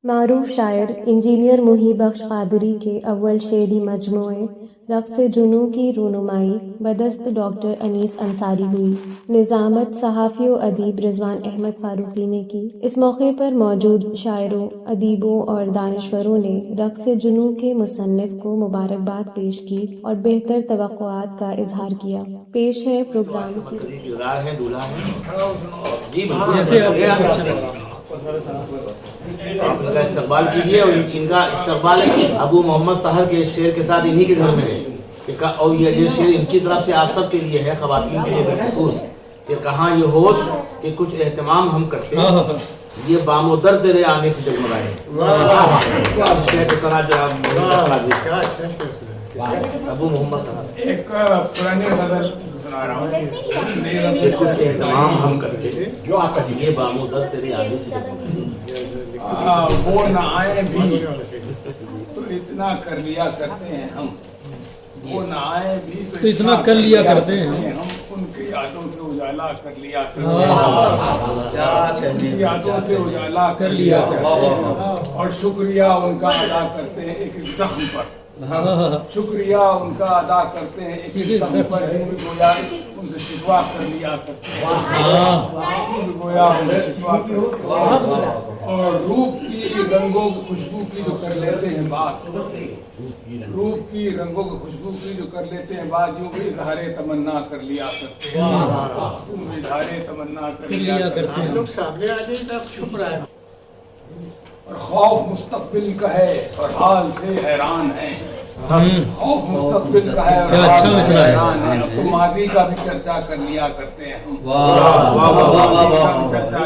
معروف شاعر انجینئر محی بخش قادری کے اول شعری مجموعے رقص جنوں کی رونمائی بدست ڈاکٹر انیس انصاری ہوئی۔ نظامت صحافی و ادیب رضوان احمد فاروقی نے کی۔ اس موقع پر موجود شاعروں، ادیبوں اور دانشوروں نے رقص جنوں کے مصنف کو مبارکباد پیش کی اور بہتر توقعات کا اظہار کیا۔ پیش ہے پروگرام کی آپ ان کا استقبال کیجیے، اور ان کا استقبال ابو محمد سحر کے شعر کے ساتھ انہی کے گھر میں ہے، اور یہ شعر ان کی طرف سے آپ سب کے لیے ہے، خواتین کے لیے بالخصوص، کہ کہاں یہ ہوش کہ کچھ اہتمام ہم کرتے ہیں، یہ بام و در تیرے آنے سے جگمگائے۔ شعر کے ساتھ ابو محمد سحر ایک پرانی غزل سنا رہا ہوں، کچھ اہتمام ہم کرتے ہیں، یہ بام و در تیرے آنے سے جگمگائے۔ وہ نہ آئے بھی تو اتنا کر لیا کرتے ہیں ہم، وہ نہ آئے بھی تو اتنا کر لیا کرتے ہیں ہم، ان کی یادوں سے اجالا کر لیا کرتے ہیں، ان کی یادوں سے اجالا کر لیا کرتے ہیں، اور شکریہ ان کا ادا کرتے ہیں ایک زخم پر، شکریہ ان کا ادا کرتے ہیں ایک زخم پر، گویا ان سے شکوا کر لیا کرتے ہیں، گویا ان سے شکوا کرتے ہیں، اور روپ کی رنگوں کی خوشبو کی جو کر لیتے ہیں بات، روپ کی رنگوں کی خوشبو کی جو کر لیتے ہیں بات، یوں بھی اظہار تمنا کر لیا کرتے ہیں، یوں بھی اظہار تمنا کر لیا کرتے ہیں، لوگ سامنے آ جائیں تب چھپ رہا ہے، اور خوف مستقبل کا ہے اور حال سے حیران ہیں، خوف مستقبل کا ہے اور حال سے حیران ہیں، اب تو ماضی کا بھی چرچا کر لیا کرتے ہیں ہم،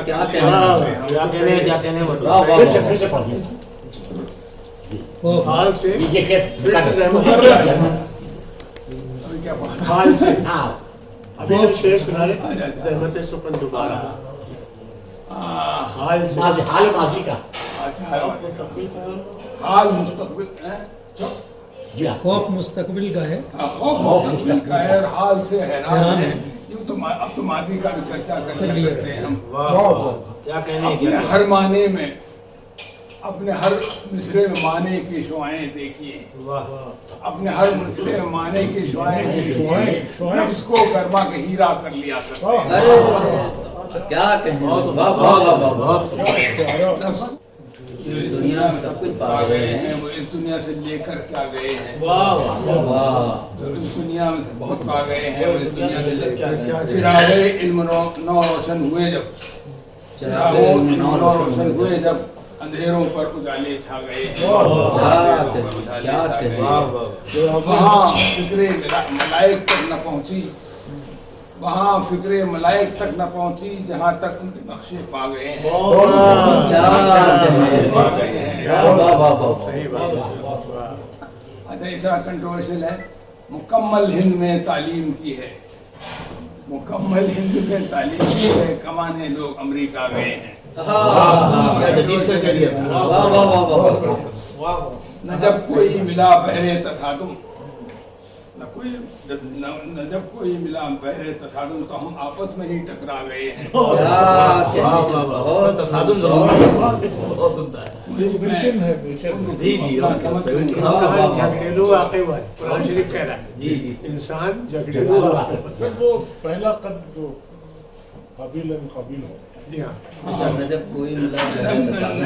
کیا کہنے مطلب حال سے حال سے ابھی جو شعر سنا رہے زحمت سخن دوبارہ حال سے حال ماضی کا حال مستقبل خوف مستقبل کا ہے، خوف مستقبل کا ہے اور حال سے حیران ہے، یوں تو اب تو ماضی کا بھی چرچا کر لیا کرتے ہیں ہم، کیا کہنے اپنے ہر معنی میں، اپنے ہر مصرے میں معنی کی شعائیں دیکھیے، اپنے ہر مصرے میں معنی کی شعائیں دیکھیے، نفس کو گرما کے ہیرا کر لیا کرتے ہیں، کیا کہیں، نفس اس دنیا میں سب کچھ پا گئے ہیں، وہ اس دنیا سے لے کر کیا گئے ہیں، جو اس دنیا میں سے بہت پا گئے ہیں، وہ اس دنیا سے لے کر کیا، چراغ علم نو روشن ہوئے جب، چراغ علم نو روشن ہوئے جب، اندھیروں پر اجالے چھا گئے ہیں، وہاں فکر ملائک تک نہ پہنچی، وہاں فکر ملائک تک نہ پہنچی جہاں تک ان کے نقشے پا گئے ہیں، اچھا ایسا کنٹروورشل ہے، مکمل ہند میں تعلیم کی ہے، مکمل ہند میں تعلیم کی ہے، کمانے لوگ امریکہ گئے ہیں، نہ جب کوئی ملا بہرے تصادم، نہ جب کوئی ملا بہرے تصادم تو ہم آپس میں ہی ٹکرا گئے ہیں، تصادم ضرور جھگڑیلو واقع ہوا ہے، قرآن شریف کہہ رہا ہے انسان جھگڑیلو واقع ہوا ہے، وہ پہلا قد جو قابل قابل ہو، جی ہاں، جب کوئی ملا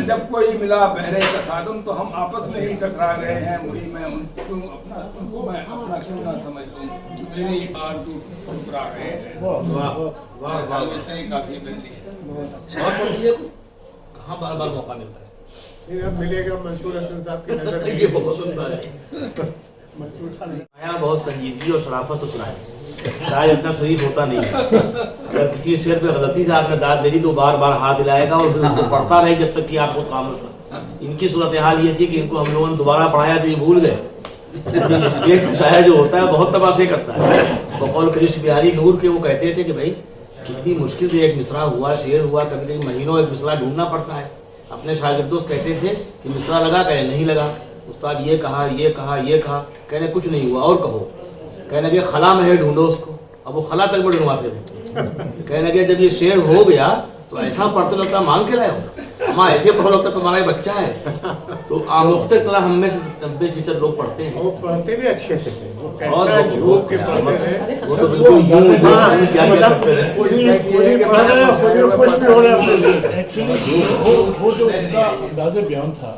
جب کوئی ملا بہرے تصادم تو ہم آپس میں ہی ٹکرا گئے ہیں، وہی میں ان کو میں اپنا کیوں نہ سمجھ لوں، میری آرزو ٹکرا گئے ہیں، کافی بندی ہے، کہاں بار بار موقع ملتا ہے، اب ملے گا منصور حسن صاحب کی نظر یہ بہت عمدہ ہے، منصور صاحب بہت سنجیدگی اور شرافت سے سنا ہے، شاید اتنا شریف ہوتا نہیں ہے، اگر کسی شعر پہ غلطی سے آپ نے داد دے دی تو بار بار ہاتھ ہلائے گا اور پھر اس کو پڑھتا رہے جب تک کہ آپ خود خاموش نہ۔ ان کی صورتحال یہ تھی کہ ان کو ہم لوگوں نے دوبارہ پڑھایا تو یہ بھول گئے، شاعر جو ہوتا ہے بہت تماشے کرتا ہے، بقول کرشن بہاری نور کے وہ کہتے تھے کہ بھائی کتنی مشکل سے ایک مصرع ہوا، شعر ہوا، کبھی کبھی مہینوں ایک مصرع ڈھونڈنا پڑتا ہے، اپنے شاگردوں سے کہتے تھے کہ مصرع لگا، کہے نہیں لگا، استاد یہ کہا یہ کہا یہ کہا، کہنے کچھ نہیں ہوا اور کہو، کہنے لگے خلا میں ہے ڈھونڈو اس کو، اب وہ خلا تک میں ڈھونڈواتے تھے، کہنے لگے جب یہ شعر ہو گیا تو ایسا پڑھتے لگتا مانگ کے لائے ہو، मामा ऐसे पढ़ो लगता तुम्हारा ही बच्चा है। तो आमुख्ते तरह हम में से 90% लोग पढ़ते हैं। वो पढ़ते भी अच्छे से थे, वो और कैसा झूठ के पढ़ते थे, वो तो बिल्कुल यूं क्या क्या करते हैं। पूरी पढ़ रहे हैं, पूरी खुश भी हो रहे हैं। एक्चुअली वो जो उनका अंदाज़े बयान था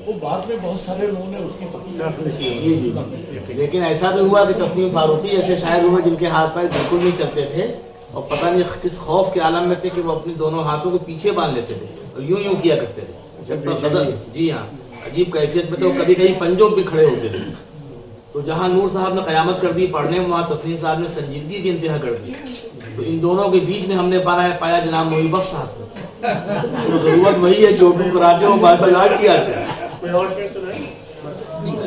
वो बाद में बहुत सारे लोगों ने उसकी नकल की। जी जी। लेकिन ऐसा भी हुआ कि तस्लीम फारूकी ऐसे शायर हुए जिनके हाथ पैर बिल्कुल नहीं चलते थे और पता नहीं किस खौफ के आलम में थे कि वो अपने दोनों हाथों को पीछे बांध लेते थे और यूं यूं किया करते थे जब तक गजल। जी हाँ, अजीब कैफियत में तो कभी कभी पंजों पे खड़े होते थे। तो जहाँ नूर साहब ने कयामत कर दी पढ़ने में, वहाँ तस्लीम साहब ने संजीदगी की इंतहा कर दी। तो इन दोनों के बीच में हमने पाया जनाब मोहिब बख्श साहब को। तो जरूरत वही है जो भी कराटे हो बादशाह किया जाए। कोई और शेर सुनाए?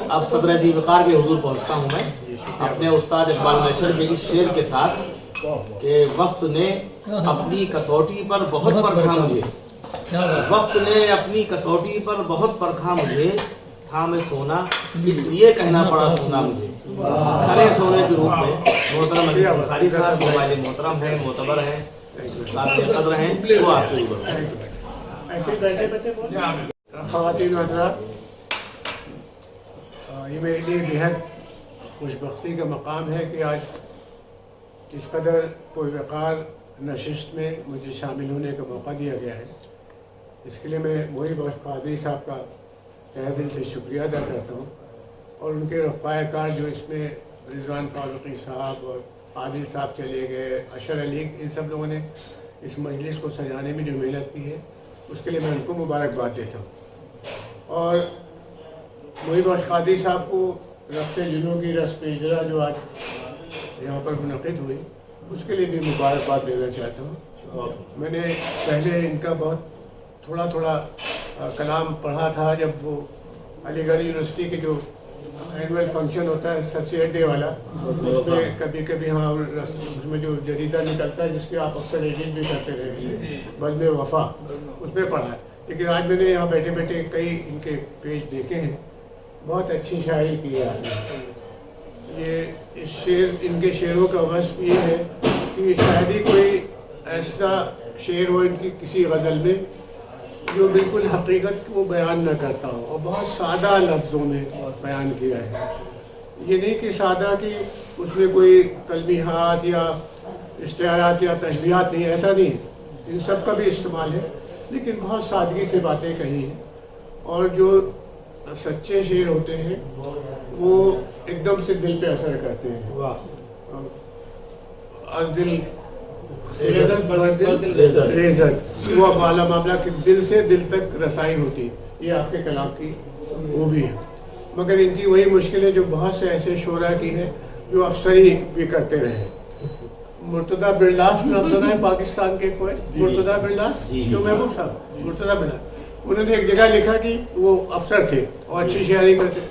अब सदर जी वकार के हुजूर पहुंचता हूँ मैं अपने उस्ताद इकबाल मैशर के इस शेर के साथ कि वक्त ने अपनी कसौटी पर बहुत परखा मुझे, वक्त ने अपनी कसौटी पर बहुत परखा मुझे, था मैं सोना इसलिए कहना पड़ा सोना मुझे। खरे सोने के रूप में मोहतरम अली अंसारी साहब मोबाइल मोहतरम हैं, मोतबर हैं, काबिल कद्र हैं, वो आपके ऊपर ऐसे बैठे बैठे बोले। ख़वातीन हज़रात, ये मेरे लिए बेहद खुशबख्ती का मकाम है कि आज इस कदर पुरवक़ार नशिस्त में मुझे शामिल होने का मौका दिया गया है। इसके लिए मैं मोहिब बख्श कादरी साहब का तहे दिल से शुक्रिया अदा करता हूँ और उनके रफ़ाए कार जो इसमें रिजवान फारूकी साहब और आदिल साहब चले गए, अशर अली, इन सब लोगों ने इस मजलिस को सजाने में जो मेहनत की है उसके लिए मैं उनको मुबारकबाद देता हूँ। और मोहिब बख्श कादरी साहब को रफ्ते जुनू की रस्म इजरा जो आज यहाँ पर मुनक़िद हुई उसके लिए भी मुबारकबाद देना चाहता हूँ। मैंने पहले इनका बहुत थोड़ा कलाम पढ़ा था जब वो अलीगढ़ यूनिवर्सिटी के जो एनुअल फंक्शन होता है सर डे वाला, उसमें कभी कभी हाँ उसमें जो जरीदा निकलता है जिसके आप अक्सर एडिट भी करते रहे बज़्म वफ़ा, उसमें पढ़ा है। लेकिन आज मैंने यहाँ बैठे बैठे कई इनके पेज देखे हैं, बहुत अच्छी शायरी की है आपने। ये इस शेर, इनके शेरों का वस्फ ये है कि शायद ही कोई ऐसा शेर हो इनकी किसी गज़ल में जो बिल्कुल हकीकत को बयान न करता हो और बहुत सादा लफ्ज़ों में बयान किया है। ये नहीं कि सादा कि उसमें कोई तलमीहात या इश्तिहारात या तशबीहात नहीं, ऐसा नहीं, इन सब का भी इस्तेमाल है, लेकिन बहुत सादगी से बातें कही हैं। और जो सच्चे शेर होते हैं वो एकदम से दिल पे असर करते हैं। दिल रेज़र वो वाला मामला कि दिल से दिल तक रसाई होती, ये आपके कलाम की वो भी है। मगर इनकी वही मुश्किल है जो बहुत से ऐसे शोरा की है जो अफसरी भी करते रहे। मुर्तदा बिरलास नाम सुना है पाकिस्तान के पोएट, मुर्तदा बिरलास जो महबूब साहब, मुर्तदा बिरलास, उन्होंने एक जगह लिखा कि वो अफसर थे और अच्छी शायरी करते।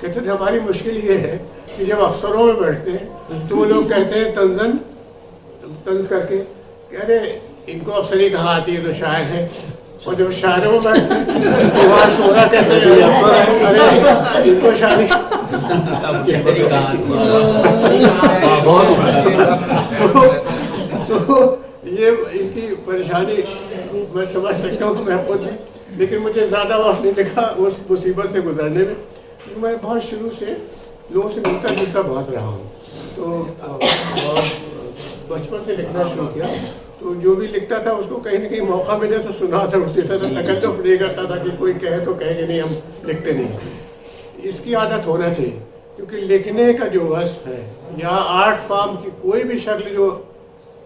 कहते थे हमारी मुश्किल ये है कि जब अफसरों में बैठते हैं तो वो लोग कहते हैं तंजन तंज करके कि अरे इनको अफसरी कहाँ आती है, तो शायर है। और जब शायरों में बैठते हैं तो वहाँ शोरा कहते हैं अरे इनको शायरी तो ये इनकी परेशानी मैं समझ सकता हूँ मैं खुद भी, लेकिन मुझे ज़्यादा वक्त नहीं दिखा उस मुसीबत से गुजरने में। मैं बहुत शुरू से लोगों से मिलता जुलता बहुत रहा हूँ, तो बचपन से लिखना शुरू किया। तो जो भी लिखता था उसको कहीं ना कहीं मौका मिले तो सुना था, उठ देता था, तकल्लुफ़ नहीं करता था कि कोई कहे तो कहे कि नहीं हम लिखते नहीं। इसकी आदत होना चाहिए, क्योंकि लिखने का जो वस्फ है या आर्ट फॉर्म की कोई भी शक्ल जो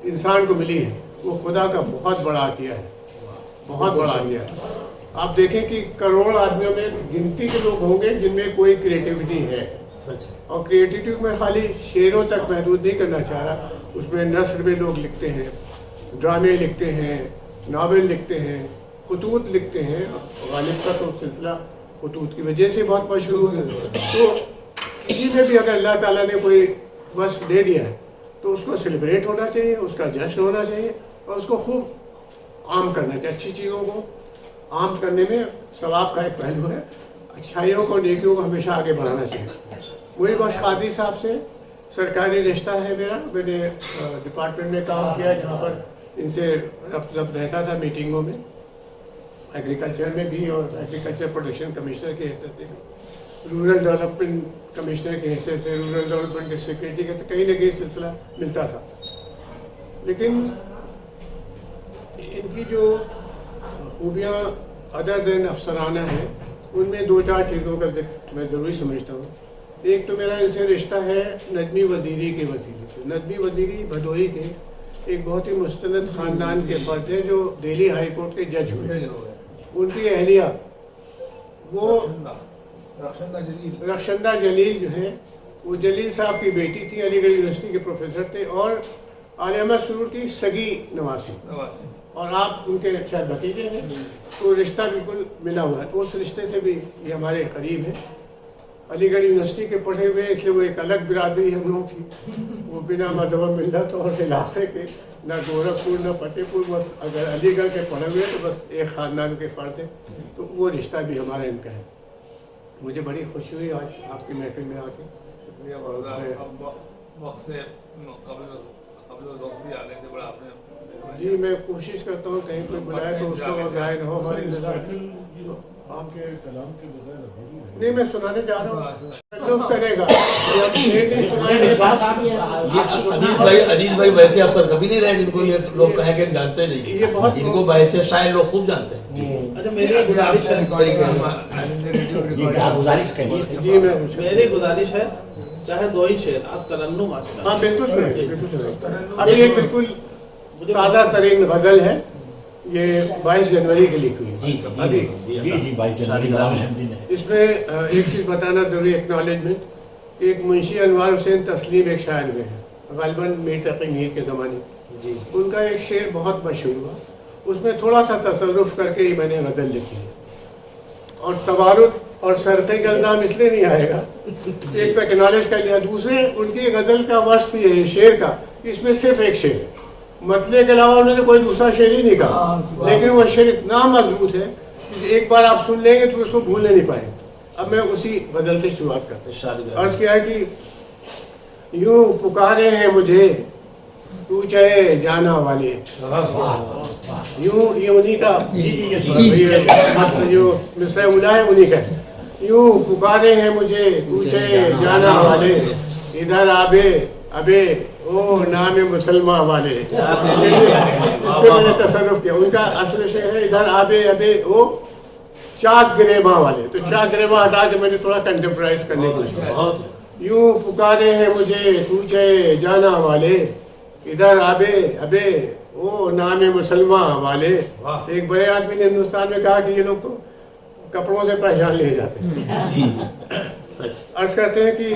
इंसान को मिली है वो खुदा का बहुत बड़ा अतिया है, बहुत बड़ा अतिया है। आप देखें कि करोड़ आदमियों में गिनती के लोग होंगे जिनमें कोई क्रिएटिविटी है, और क्रिएटिविटी में खाली शेरों तक महदूद नहीं करना चाह रहा, उसमें नस्र में लोग लिखते हैं, ड्रामे लिखते हैं, नावल लिखते हैं, खतूत लिखते हैं। गालिब का तो सिलसिला खतूत की वजह से बहुत मशहूर है। तो किसी में भी अगर अल्लाह ताला ने कोई वस्फ दे दिया है तो उसको सेलिब्रेट होना चाहिए, उसका जश्न होना चाहिए और उसको खूब आम करना चाहिए। अच्छी चीज़ों को आम करने में सवाब का एक पहलू है, अच्छाइयों को नेकियों को हमेशा आगे बढ़ाना चाहिए। मोहिब बख्श कादरी साहब से सरकारी रिश्ता है मेरा, मैंने डिपार्टमेंट में काम किया जहाँ पर इनसे रब्त रहता था मीटिंगों में। ایگریکلچر میں بھی اور ایگریکلچر پروڈکشن کمشنر کے حیثیت سے، رورل ڈیولپمنٹ کمشنر کے حیثیت سے، رورل ڈیولپمنٹ کے سیکریٹری کا تو کہیں نہ کہیں سلسلہ ملتا تھا. لیکن ان کی جو خوبیاں ادر دین افسرانہ ہیں، ان میں 2-4 چیزوں کا ذکر میں ضروری سمجھتا ہوں. ایک تو میرا ان سے رشتہ ہے نجمی وزیری کے وسیلے سے. نجمی وزیری بھدوئی کے ایک بہت ہی مستند خاندان کے فرد ہیں جو دہلی ہائی کورٹ کے جج ہوئے. ان کی اہلیہ وہ رخشندہ جلیل جو ہے، وہ جلیل صاحب کی بیٹی تھی، علی گڑھ یونیورسٹی کے پروفیسر تھے اور عالیہ احمد سرور کی سگی نواسی، اور آپ ان کے شاید بھتیجے ہیں. تو رشتہ بالکل ملا ہوا ہے. اس رشتے سے بھی یہ ہمارے قریب ہیں. علی گڑھ یونیورسٹی کے پڑھے ہوئے، اس لیے وہ ایک الگ برادری ہم لوگوں کی. وہ بنا مذہب ملت اور علاقے کے، نہ گورکھپور نہ فتح پور، بس اگر علی گڑھ کے پڑھے ہوئے تو بس ایک خاندان کے فرد ہیں. تو وہ رشتہ بھی ہمارا ان کا ہے. مجھے بڑی خوشی ہوئی آج آپ کی محفل میں آ کے. جی میں کوشش کرتا ہوں کہیں کوئی بلائے تو اس کو ضائع نہ ہو ہماری محفل آپ کے کلام کے بغیر ادھوری ہے. نہیں، میں سنانے جا رہا ہوں، لطف کرے گا. عزیز بھائی ویسے افسر کبھی نہیں رہے جن کو یہ لوگ کہیں کہ جانتے نہیں. یہ بہت ان کو ویسے شاعر لوگ خوب جانتے ہیں. اچھا میری گزارش ہے، میری گزارش ہے چاہے 2 ہی شعر آپ ترنم آشنا. ہاں بالکل سنیں. ابھی ایک بالکل تازہ ترین غزل ہے، یہ 22 جنوری کے لکھی ہوئی ہے. ابھی اس میں ایک چیز بتانا ضروری، ایکنالجمنٹ. ایک منشی انوار حسین تسلیم ایک شاعر ہوئے ہیں، غالباً میر تقی میر کے زمانے. ان کا ایک شعر بہت مشہور ہوا. اس میں تھوڑا سا تصرف کر کے ہی میں نے غزل لکھی ہے. اور توارد اور سرقے کا الزام اس لیے نہیں آئے گا، ایک پہ ایکنالج کر لیا. دوسرے ان کی غزل کا وصف یہ ہے شعر کا، اس میں صرف ایک شعر ہے، مطلع کے علاوہ انہوں نے کوئی دوسرا شعر ہی نہیں کہا. لیکن وہ شعر اتنا مضبوط ہے کہ ایک بار آپ سن لیں گے تو اس کو بھولنے نہیں پائیں. اب میں اسی غزل سے شروعات کرتا ہوں. عرض کیا ہے کہ یوں پکارے ہیں مجھے تو چاہے جانا والے. یوں یہ انہی کا جو مصرع اولیٰ ہے انہی کا. یوں پکارے ہیں مجھے تو چاہے جانا والے، ادھر آبے ابے او نام مسلمہ والے. اس پہ میں نے تصرف کیا. ان کا اصل شعر ہے ادھر آبے ابے او چاک گریباں والے. تو چاک گریباں ہٹا کے میں نے تھوڑا کنٹمپرائز کرنے کی کوشش کی. یوں پکارے ہیں مجھے تو چاہے جانا والے، ادھر آبے ابے او نام مسلمہ والے. ایک بڑے آدمی نے ہندوستان میں کہا کہ یہ لوگ تو کپڑوں سے پہچان لیے جاتے ہیں. عرض کرتے ہیں کہ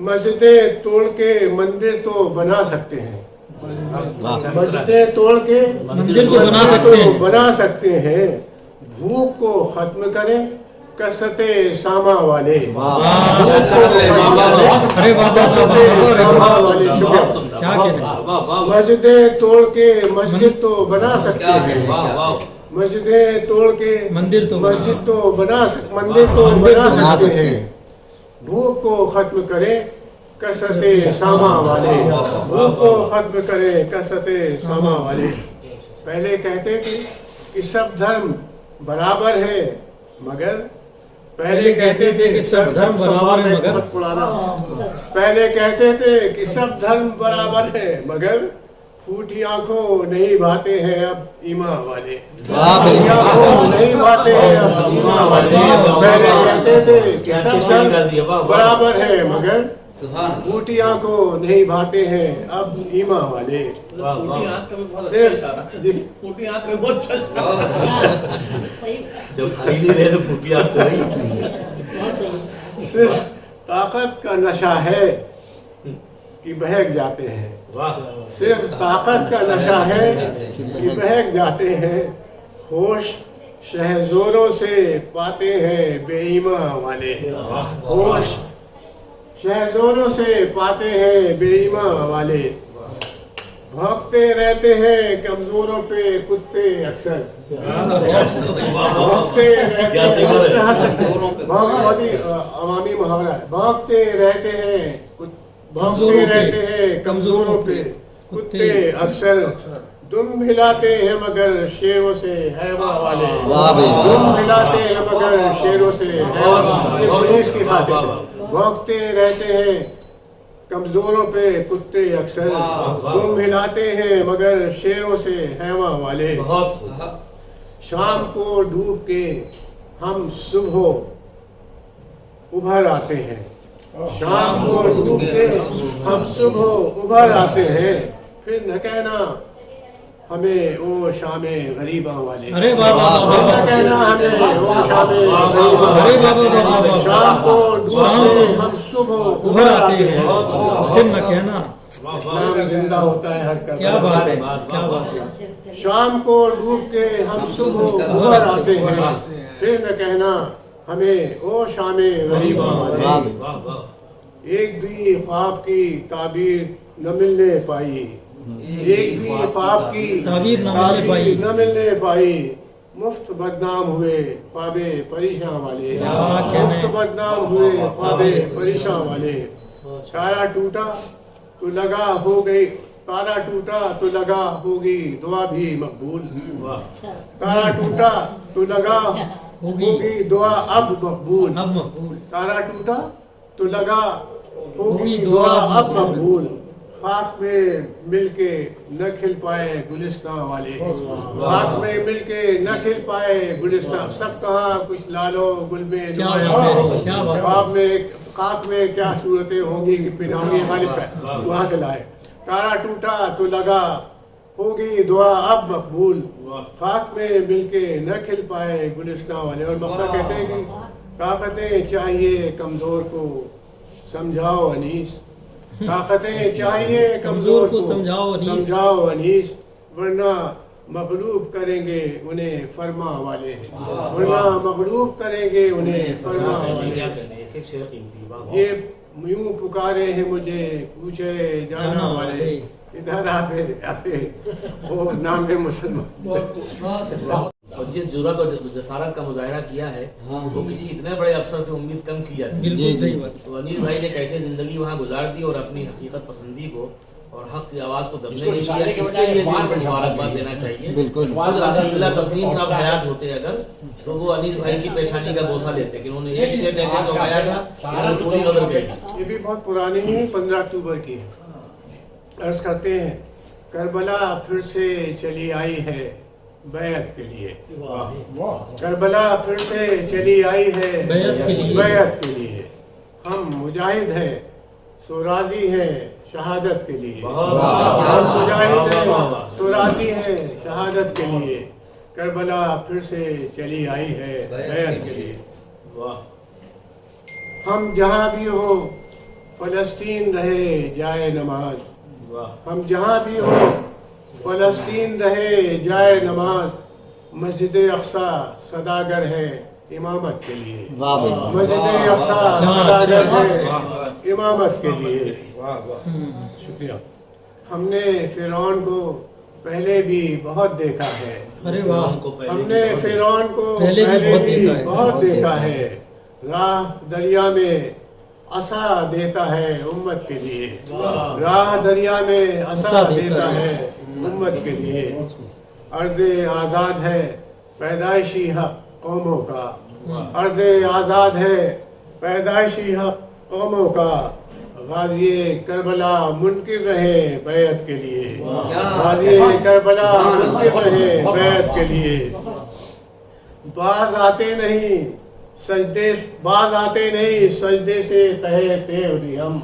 مسجدیں توڑ کے مندر تو بنا سکتے ہیں، مسجدیں توڑ کے مندر تو بنا سکتے ہیں، بھوک کو ختم کریں کثرت ساما والے. مسجدیں توڑ کے مسجد تو بنا سکتے ہیں، مسجدیں توڑ کے مسجد تو بنا سکتے ہیں، بھوک کو ختم کریں کثرت ساما والے. بھوک کو ختم کریں کثرت ساما والے. پہلے کہتے تھے کہ سب دھرم برابر ہے مگر، پہلے کہتے تھے کہ سب دھرم برابر ہے مگر، پہلے کہتے تھے کہ سب دھرم برابر ہے مگر پھوٹی آنکھوں نہیں بھاتے ہیں اب ایمان والے. پھوٹی آنکھوں نہیں بھاتے ہیں اب ایمان والے. پہلے کہتے تھے کہ سب دھرم برابر ہے مگر پھوٹی آنکھوں نہیں بھاتے ہیں اب ایمان والے. پھوٹی آنکھ میں بہت جب بھائی نہیں رہے تو پھوٹی آنکھ تو صرف طاقت کا نشہ ہے کہ بہک جاتے ہیں. صرف طاقت کا نشہ ہے کہ بہک جاتے ہیں، ہوش شہزوروں سے پاتے ہیں بے ایمان والے. ہوش شہزوروں سے پاتے ہیں بے ایمان والے. بھونکتے رہتے ہیں کمزوروں پہ کتے اکثر، بھونکتے رہتے ہیں، بہت ہی عوامی محاورہ ہے. بھونکتے رہتے ہیں کمزوروں پہ کتے اکثر، तुम हिलाते हैं मगर शेरों से हैमा वाले, वाह भाई, वाह। तुम हिलाते हैं मगर शेरों से हैमा, ये पुलिस की खातिर भौंकते रहते हैं कमजोरों पे कुत्ते अक्सर, तुम हिलाते हैं मगर शेरों से हैमा वाले। बहुत खूब। शाम को डूब के हम सुबह उभर आते हैं, शाम को डूब के हम सुबह उभर आते हैं, फिर न कहना हमें ओ शामे गरीबा वाले, अरे वाह वाह वाह न वाह। कहना हमें ओ शामे अरे गरीबा वाह वाह वाले। वाह वाह वाह। शाम को डूब के हम सुबह उभर आते हैं, फिर न कहना। इस्लाम जिंदा होता है हर कर। क्या बात है, क्या बात है। शाम को डूब के हम सुबह उभर आते हैं, फिर न कहना हमें ओ शामे गरीबा वाले। वाह वाह। एक भी ख्वाब की ताबीर न मिलने पाई, एक भी ख्वाब की ताबीर न मिलने पाई, मुफ्त बदनाम हुए ख्वाबे परेशान वाले, क्या कहने। मुफ्त बदनाम हुए ख्वाबे परेशान वाले। तारा टूटा तो लगा हो गई, तारा टूटा तो लगा होगी दुआ भी मकबूल, तारा टूटा तो लगा होगी दुआ अब मकबूल, अब मकबूल। तारा टूटा तो लगा होगी दुआ अब मकबूल। खाक में मिलके न खिल पाए गुलिस्तां वाले, खाक में मिलके न खिल पाए गुलिस्तां, सब कहाँ कुछ लालो गुल में क्या नुमाया। बात है, क्या बात है। खाक में क्या सूरतें होंगी कि पिनामी गालिब है, वहाँ से लाए। तारा टूटा तो लगा होगी दुआ अब मकबूल, खाक में मिलके न खिल पाए गुलिस्तां वाले। और मक्ता कहते हैं कि ताकतें चाहिए कमजोर को समझाओ अनीस, ताकतें चाहिए कमजोर को समझाओ अनीस, वरना मगलूब करेंगे उन्हें फरमा वाले, वरना मगलूब करेंगे उन्हें फरमा वाले। एक एक शेर कीमती। वाह वाह। ये यूं पुकारे हैं मुझे पूछे जाना वाले, इधर आते वो नाम है मुसलमान। और जिस जुर्रत और जसारत का मुजाहरा किया है वो किसी इतने बड़े अफसर से उम्मीद कम की जाती है। बिल्कुल सही बात। तो अनीस भाई ने कैसे जिंदगी वहाँ गुजार दी और अपनी हकीकत पसंदी को और हक की आवाज को दबने नहीं दिया, इसके लिए भी उनको मुबारकबाद देना चाहिए। बिल्कुल। खुद अल्हम्दुलिल्लाह तस्लीम साहब हयात होते अगर तो वो अनीस भाई की पेशानी का बोसा लेते कि उन्होंने एक शेर कह के चौंकाया था, उन्होंने पूरी गजल कही। ये भी बहुत पुरानी नहीं, 15 अक्टूबर की है। अर्ज करते हैं करबला फिर से चली आई है बैत के लिए, करबला फिर से चली आई है बैत के लिए। बैत के लिए। हम मुजाहिद हैं सो राजी हैं शहादत के लिए, हम मुजाहिद हैं सो राजी हैं शहादत के लिए। करबला फिर से चली आई है बैत के लिए। वाह हम जहाँ भी हो फलस्तीन रहे जाए नमाज, वाह। हम जहाँ भी हो फलस्तीन रहे जाए नमाज, मस्जिद अक्सा सदागर है इमामत के लिए, वाह भाई। मस्जिद अक्सा सदागर है इमामत के लिए। शुक्रिया। हमने फिरौन को पहले भी बहुत देखा है, अरे वाह। हमने फिरौन को पहले भी बहुत देखा है। बहुत देखा है। राह दरिया में असा देता है उम्मत के लिए, राह दरिया में असा देता है उम्मत के लिए। अर्ज़ आज़ाद है पैदाइशी हक कौमों का, अर्ज़ आज़ाद है पैदाइशी हक कौमों का। गाज़ी करबला मुनकिर रहे बैत के लिए, गाज़ी करबला मुनकिर रहे बैत के लिए। बाज आते नहीं सजदे, बाज आते नहीं सजदे से तहे तेग भी हम,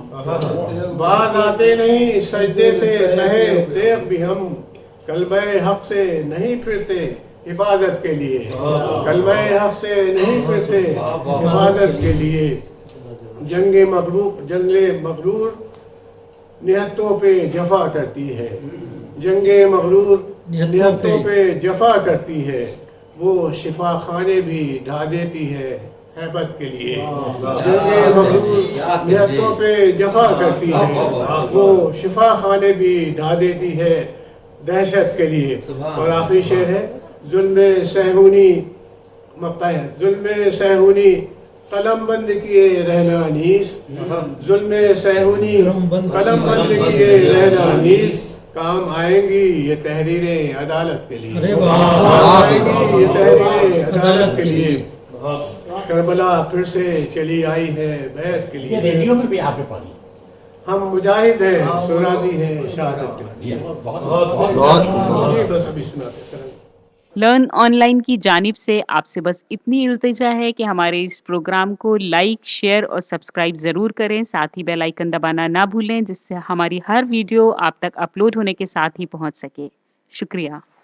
बाज आते नहीं सजदे से तहे तेग भी हम। कलमे हक से नहीं फिरते हिफाजत के लिए, कलमे हक से नहीं फिरते हिफाजत के लिए। जंगे मगरूर निहत्तों पे जफा करती है, जंगे मगरूर निहत्तों पे जफा करती है। वो शिफा खाने भी ढा देती है हैबत के लिए, जंगे मगरूर निहत्तों पे जफा करती है। वो शिफा खाने भी ढा देती है दहशत के लिए। और आखिरी शेर है जुल्म सहूनी मक्ता है, जुल्म सहूनी कलम बंद किए रहना नीस, जुल्म सहूनी कलम बंद किए रहना नीस। काम आएंगी ये तहरीरें अदालत के लिए, अरे वाह। काम आएंगी ये तहरीरें अदालत के लिए। बहुत करबला फिर से चली आई है बैत के ये लिए। रेडियो में भी आपने पढ़ी। हम मुजाहिद हैं, सुरादी हैं शहादत के लिए। जी बस अभी सुनाते चलें। लर्न ऑनलाइन की जानिब से आपसे बस इतनी इल्तिजा है कि हमारे इस प्रोग्राम को लाइक, शेयर और सब्सक्राइब ज़रूर करें। साथ ही बेल आइकन दबाना ना भूलें, जिससे हमारी हर वीडियो आप तक अपलोड होने के साथ ही पहुंच सके। शुक्रिया।